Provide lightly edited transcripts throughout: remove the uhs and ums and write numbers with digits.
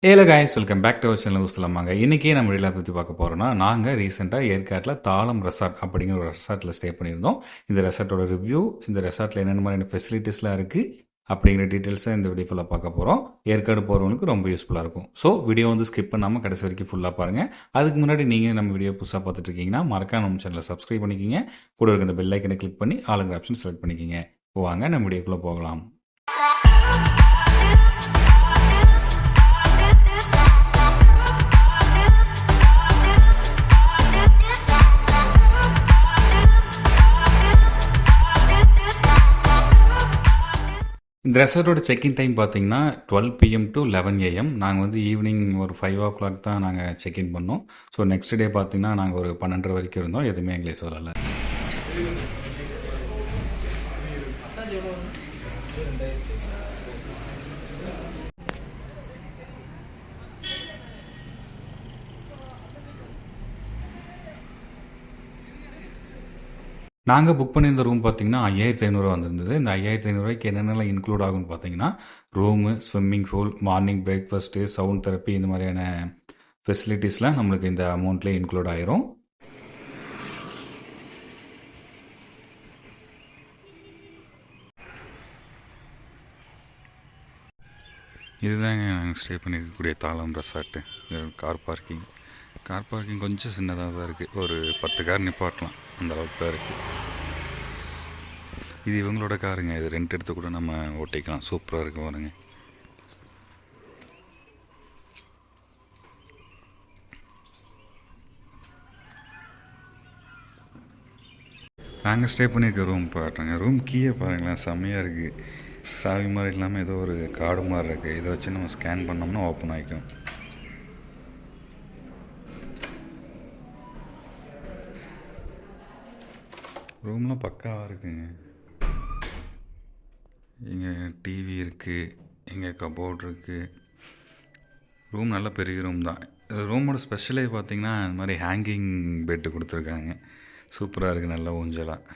Hello guys, welcome back to our channel சொல்லலாமாங்க. இன்றைக்கி நம்ம வீடியோவில் பற்றி பார்க்க போகிறோன்னா, நாங்கள் ரீசெண்டாக ஏற்காட்டில் தாளம் ரெசார்ட் அப்படிங்கிற ஒரு ரெசார்ட்டில் ஸ்டே பண்ணியிருந்தோம். இந்த ரெசார்ட்டோட ரிவ்யூ, இந்த ரெசார்ட்டில் என்னென்ன மாதிரியான ஃபெசிலிட்டிஸ்லாம் இருக்குது அப்படிங்கிற டீட்டெயில்ஸை இந்த வீடியோ ஃபுல்லாக பார்க்க போகிறோம். ஏற்காடு போகிறவங்களுக்கு ரொம்ப யூஸ்ஃபுல்லாக இருக்கும். ஸோ வீடியோ வந்து ஸ்கிப் பண்ணாமல் கடைசி வரைக்கும் ஃபுல்லாக பாருங்கள். அதுக்கு முன்னாடி நீங்கள் நம்ம வீடியோ புதுசாக பார்த்துட்டு இருக்கீங்கன்னா மறக்காம நம்ம சேனலை சப்ஸ்கிரைப் பண்ணிக்கிங்க. கூட இருக்க இந்த பெல் ஐக்கனை கிளிக் பண்ணி ஆளுங்கிற ஆப்ஷன் செலக்ட் பண்ணிக்கிங்க. வாங்க நம்ம வீடியோக்குள்ளே போகலாம். இந்த ரெசார்ட்டோட செக்இன் டைம் பார்த்தீங்கன்னா 12 PM to 11 AM. நாங்கள் வந்து ஈவினிங் ஒரு 5 o'clock தான் நாங்கள் செக்இன் பண்ணோம். ஸோ நெக்ஸ்ட் டே பார்த்தீங்கன்னா நாங்கள் ஒரு 12:30 வரைக்கும் இருந்தோம். எதுவுமே எங்களை சொல்லலை. நாங்கள் புக் பண்ணியிருந்த ரூம் பார்த்தீங்கன்னா 5500 வந்திருந்தது. இந்த 5500 என்னென்னலாம் இன்க்ளூட் ஆகும்னு பார்த்தீங்கன்னா, room, swimming pool, morning breakfast, sound therapy, இந்த மாதிரியான ஃபெசிலிட்டிஸ்லாம் நம்மளுக்கு இந்த அமௌண்ட்லேயே இன்க்ளூட் ஆயிரும். இதுதாங்க நாங்கள் ஸ்டே பண்ணியிருக்கக்கூடிய தாளம் ரெசார்ட்டு. கார் பார்க்கிங் கொஞ்சம் சின்னதாக தான் இருக்குது. ஒரு 10 கார் நிப்பாட்டலாம், அந்த அளவுக்கு தான் இருக்குது. இது இவங்களோட காருங்க. இது ரெண்ட் எடுத்து கூட நம்ம ஓட்டிக்கலாம். சூப்பராக இருக்கு பாருங்க. நாங்கள் ஸ்டே பண்ணியிருக்க ரூம் பாட்டுங்க. ரூம் கீயை பாருங்களேன், செம்மையாக இருக்குது. சாவி மாதிரி இல்லாமல் ஏதோ ஒரு கார்டு மாதிரி இருக்குது. இதை வச்சு நம்ம ஸ்கேன் பண்ணோம்னா ஓப்பன் ஆகிக்கும். ரூம்லாம் பக்காவாக இருக்குங்க. இங்கே டிவி இருக்குது, இங்கே கபோர்ட் இருக்குது. ரூம் நல்ல பெரிய ரூம் தான். ரூமோட ஸ்பெஷலே பார்த்திங்கன்னா இந்த மாதிரி ஹேங்கிங் பெட்டு கொடுத்துருக்காங்க. சூப்பராக இருக்குது, நல்லா ஊஞ்சலாக.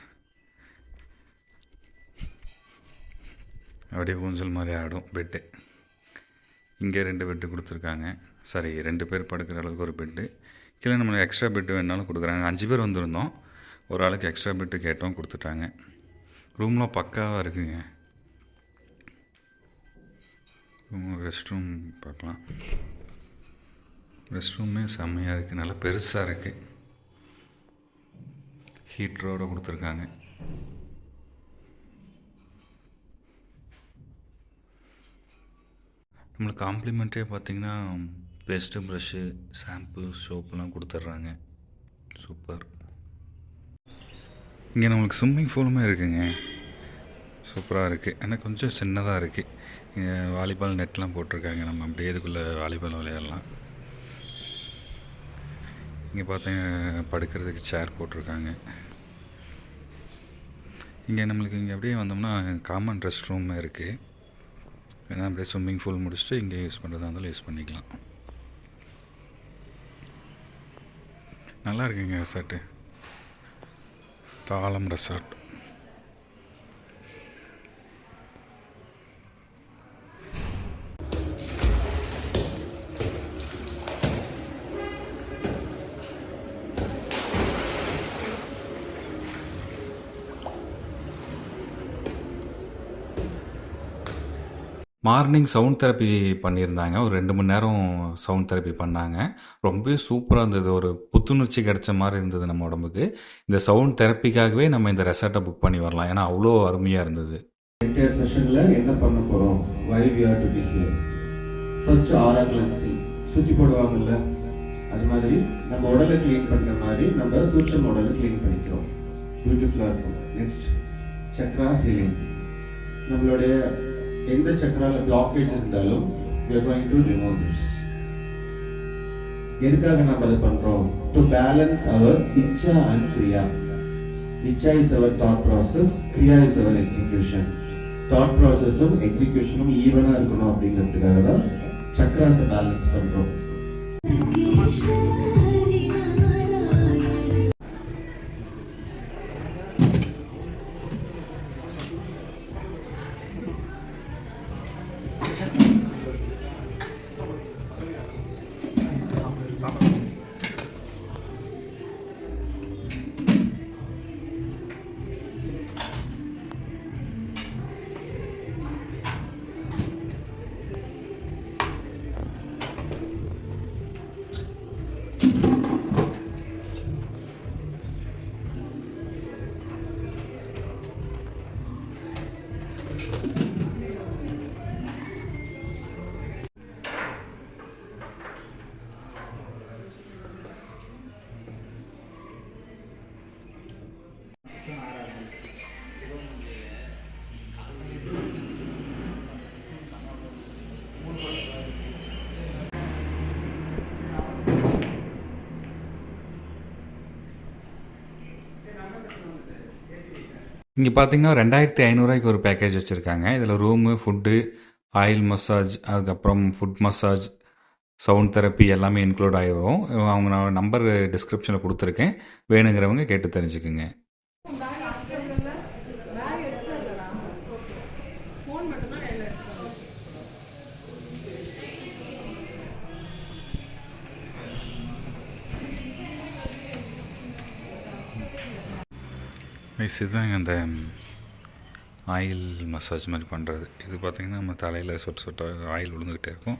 அப்படியே ஊஞ்சல் மாதிரி ஆடும் பெட்டு. இங்கே 2 பெட்டு கொடுத்துருக்காங்க. சரி, 2 பேர் படுக்கிற அளவுக்கு ஒரு பெட்டு. கீழே நம்மளுக்கு எக்ஸ்ட்ரா பெட்டு வேணாலும் கொடுக்குறாங்க. 5 பேர் வந்திருந்தோம். ஒரு ஆளுக்கு எக்ஸ்ட்ரா பெட்டு கேட்டோம், கொடுத்துட்டாங்க. ரூம்லாம் பக்காவாக இருக்குங்க. ரெஸ்ட் ரூம் பார்க்கலாம். ரெஸ்ட் ரூமே செம்மையாக இருக்குது, நல்லா பெருசாக இருக்குது. ஹீட்டரோடு கொடுத்துருக்காங்க. நம்மளுக்கு காம்ப்ளிமெண்ட்டே பார்த்திங்கன்னா பேஸ்ட்டு, ப்ரஷ்ஷு, ஷாம்பு, சோப்புலாம் கொடுத்துட்றாங்க. சூப்பர். இங்கே நம்மளுக்கு ஸ்விம்மிங் பூலுமே இருக்குங்க. சூப்பராக இருக்குது. ஆனால் கொஞ்சம் சின்னதாக இருக்குது. இங்கே வாலிபால் நெட்லாம் போட்டிருக்காங்க. நம்ம அப்படியே இதுக்குள்ளே வாலிபால் விளையாடலாம். இங்கே பார்த்தீங்கன்னா படுக்கிறதுக்கு சேர் போட்டிருக்காங்க. இங்கே நம்மளுக்கு இங்கே அப்படியே வந்தோம்னா காமன் ரெஸ்ட் ரூம் இருக்குது. ஏன்னா அப்படியே ஸ்விம்மிங் பூல் முடிச்சுட்டு இங்கே யூஸ் பண்ணுறதா இருந்தாலும் யூஸ் பண்ணிக்கலாம். நல்லா இருக்குங்க ரெசார்ட்டு, தாளம் ரெசார்ட். மார்னிங் சவுண்ட் தெரப்பி பண்ணியிருந்தாங்க. ஒரு 2 மணி நேரம் சவுண்ட் தெரப்பி பண்ணாங்க. ரொம்பவே சூப்பராக இருந்தது. ஒரு புத்துணர்ச்சி கிடைச்ச மாதிரி இருந்தது நம்ம உடம்புக்கு. இந்த சவுண்ட் தெரப்பிக்காகவே நம்ம இந்த ரெசார்ட்டை புக் பண்ணி வரலாம். ஏன்னா அவ்வளோ அருமையாக இருந்தது. என்டையர் செஷனில் என்ன பண்ண போகிறோம், why we are to be here. First ஆரா கிளென்சிங், சுற்றி போடுவாங்கல்ல, அது மாதிரி நம்ம உடலை க்ளீன் பண்ணுற மாதிரி நம்ம சூட்சம் உடலை க்ளீன் பண்ணிக்கிறோம். பியூட்டிஃபுல்லாக இருக்கும். Next Chakra healing. நம்மளுடைய எந்த சக்கரால பிளாக்கேஜ் இருந்தாலும் we are going to remove this. எதுக்காக நம்ம அதை பண்றோம்? to balance our இச்சா and கிரியா. இச்சா is our thought process, Kriya is our execution. thought processம் எக்ஸிகியூஷனும் ஈவனா இருக்கணும் அப்படிங்கிறதுக்காக தான் சக்கராஸை பேலன்ஸ் பண்றோம். இங்கே பார்த்தீங்கன்னா 2500 ஒரு பேக்கேஜ் வச்சுருக்காங்க. இதில் ரூமு, ஃபுட்டு, ஆயில் மசாஜ், அதுக்கப்புறம் ஃபுட் மசாஜ், சவுண்ட் தெரப்பி எல்லாமே இன்க்ளூட் ஆகிரும். அவங்க நான் நம்பர் டிஸ்கிரிப்ஷனில் கொடுத்துருக்கேன், வேணுங்கிறவங்க கேட்டு தெரிஞ்சுக்குங்க. இதுதாங்க அந்த ஆயில் மசாஜ் மாதிரி பண்ணுறது. இது பார்த்திங்கன்னா நம்ம தலையில் சொட்டு சொட்டாக ஆயில் விழுந்துக்கிட்டே இருக்கும்.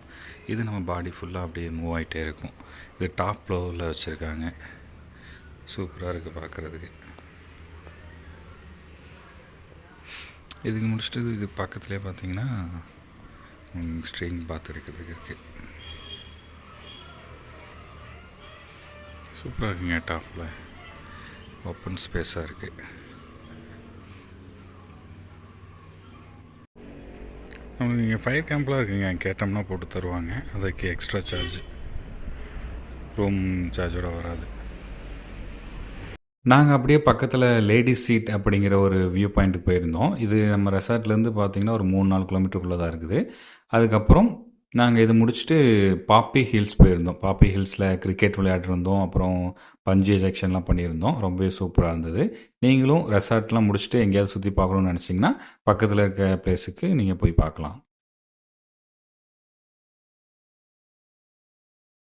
இது நம்ம பாடி ஃபுல்லாக அப்படியே மூவ் ஆகிட்டே இருக்கும். இது டாப் ஃப்ளோரில் வச்சுருக்காங்க. சூப்பராக இருக்குது பார்க்குறதுக்கு. இதுக்கு முடிச்சுட்டு இது பக்கத்துலேயே பார்த்தீங்கன்னா ஸ்ட்ரீம் பாத் எடுக்கிறதுக்கு இருக்குது. சூப்பராக இருக்குங்க. டாப்பில் ஓப்பன் ஸ்பேஸாக இருக்குது. நமக்கு இங்கே ஃபயர் கேம்ப்லாம் இருக்குங்க, கேட்டோம்னா போட்டு தருவாங்க. அதுக்கு எக்ஸ்ட்ரா சார்ஜ், ரூம் சார்ஜோட வராது. நாங்கள் அப்படியே பக்கத்தில் லேடிஸ் சீட் அப்படிங்கிற ஒரு வியூ பாயிண்ட்டுக்கு போயிருந்தோம். இது நம்ம ரெசார்ட்லேருந்து பார்த்திங்கன்னா ஒரு 3-4 கிலோமீட்டருக்குள்ளே தான் இருக்குது. அதுக்கப்புறம் நாங்கள் இது முடிச்சுட்டு பாப்பி ஹில்ஸ் போயிருந்தோம். பாப்பி ஹில்ஸில் கிரிக்கெட் விளையாடிருந்தோம். அப்புறம் பஞ்சி எஜெக்ஷன்லாம் பண்ணியிருந்தோம். ரொம்பவே சூப்பராக இருந்தது. நீங்களும் ரெசார்ட்லாம் முடிச்சுட்டு எங்கேயாவது சுற்றி பார்க்கணுன்னு நினச்சிங்கன்னா பக்கத்தில் இருக்க பிளேஸுக்கு நீங்கள் போய் பார்க்கலாம்.